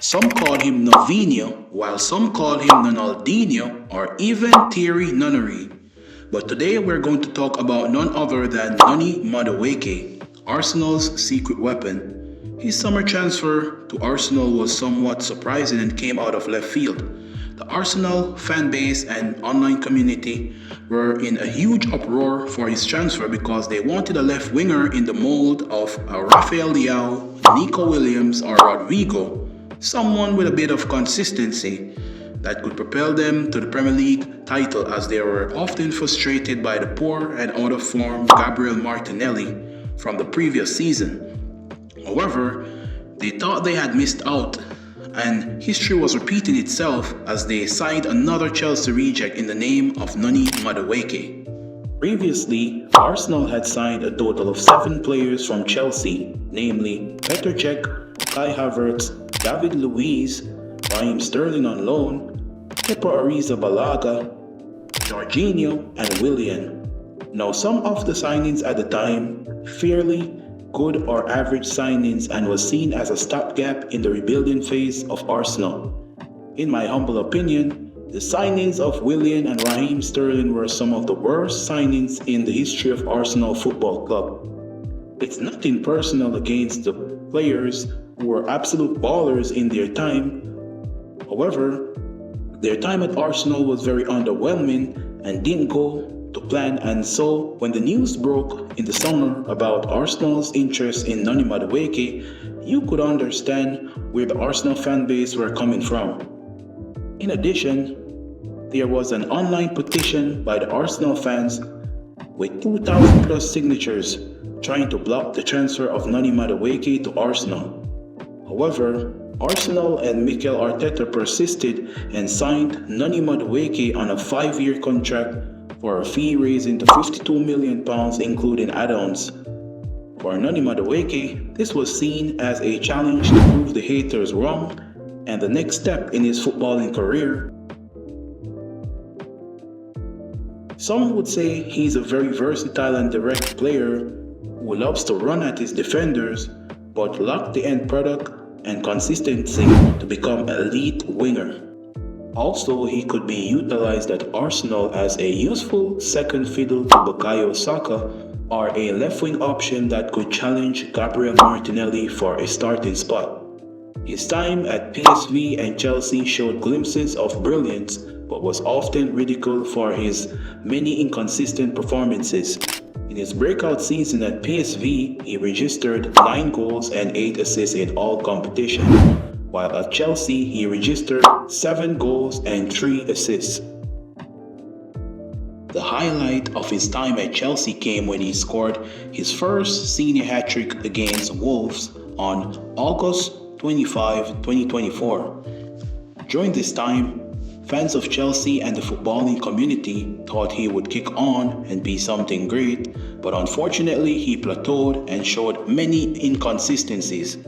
Some call him Novinho, while some call him Ronaldinho or even Thierry Nunnery. But today we're going to talk about none other than Noni Madueke, Arsenal's secret weapon. His summer transfer to Arsenal was somewhat surprising and came out of left field. The Arsenal fan base and online community were in a huge uproar for his transfer because they wanted a left winger in the mold of Rafael Leao, Nico Williams, or Rodrigo, someone with a bit of consistency that could propel them to the Premier League title, as they were often frustrated by the poor and out of form Gabriel Martinelli from the previous season. However, they thought they had missed out, and history was repeating itself as they signed another Chelsea reject in the name of Noni Madueke. Previously, Arsenal had signed a total of 7 players from Chelsea, namely Petr Cech, Kai Havertz, David Luiz, Raheem Sterling on loan, Kepa Arrizabalaga, Jorginho, and Willian. Now, some of the signings at the time fairly good or average signings and was seen as a stopgap in the rebuilding phase of Arsenal. In my humble opinion, the signings of Willian and Raheem Sterling were some of the worst signings in the history of Arsenal Football Club. It's nothing personal against the players who were absolute ballers in their time. However, their time at Arsenal was very underwhelming and didn't go to plan, and so when the news broke in the summer about Arsenal's interest in Noni Madueke, you could understand where the Arsenal fan base were coming from. In addition, there was an online petition by the Arsenal fans with 2,000 plus signatures trying to block the transfer of Noni Madueke to Arsenal. However, Arsenal and Mikel Arteta persisted and signed Noni Madueke on a 5-year contract for a fee raising to £52 million, including add-ons. For Noni Madueke, this was seen as a challenge to prove the haters wrong and the next step in his footballing career. Some would say he's a very versatile and direct player who loves to run at his defenders but lacked the end product and consistency to become an elite winger. Also, he could be utilized at Arsenal as a useful second fiddle to Bukayo Saka or a left-wing option that could challenge Gabriel Martinelli for a starting spot. His time at PSV and Chelsea showed glimpses of brilliance, but was often ridiculed for his many inconsistent performances. In his breakout season at PSV, he registered 9 goals and 8 assists in all competitions, while at Chelsea he registered 7 goals and 3 assists. The highlight of his time at Chelsea came when he scored his first senior hat-trick against Wolves on August 25, 2024. During this time, fans of Chelsea and the footballing community thought he would kick on and be something great, but unfortunately he plateaued and showed many inconsistencies.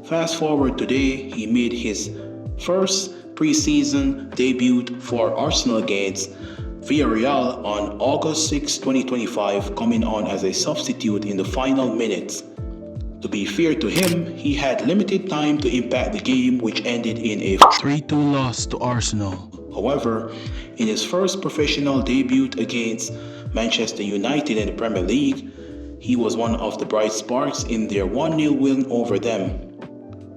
Fast forward today, he made his first preseason debut for Arsenal against Villarreal on August 6, 2025, coming on as a substitute in the final minutes. To be fair to him, he had limited time to impact the game, which ended in a 3-2 loss to Arsenal. However, in his first professional debut against Manchester United in the Premier League, he was one of the bright sparks in their 1-0 win over them.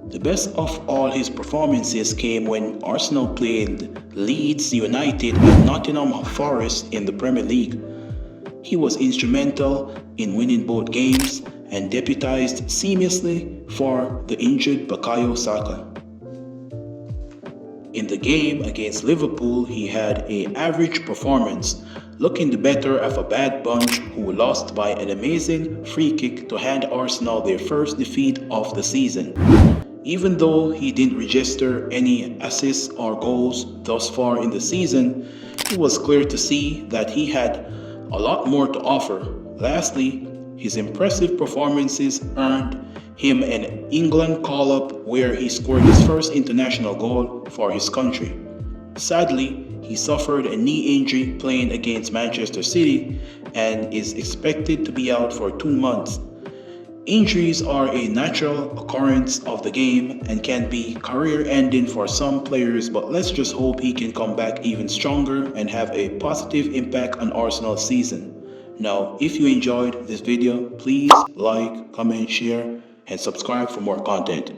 The best of all his performances came when Arsenal played Leeds United and Nottingham Forest in the Premier League. He was instrumental in winning both games and deputized seamlessly for the injured Bukayo Saka. In the game against Liverpool, he had an average performance, looking the better of a bad bunch who lost by an amazing free kick to hand Arsenal their first defeat of the season. Even though he didn't register any assists or goals thus far in the season, it was clear to see that he had a lot more to offer. Lastly, his impressive performances earned him an England call-up where he scored his first international goal for his country. Sadly, he suffered a knee injury playing against Manchester City and is expected to be out for 2 months. Injuries are a natural occurrence of the game and can be career ending for some players, but let's just hope he can come back even stronger and have a positive impact on Arsenal's season. Now, if you enjoyed this video, please like, comment, share, and subscribe for more content.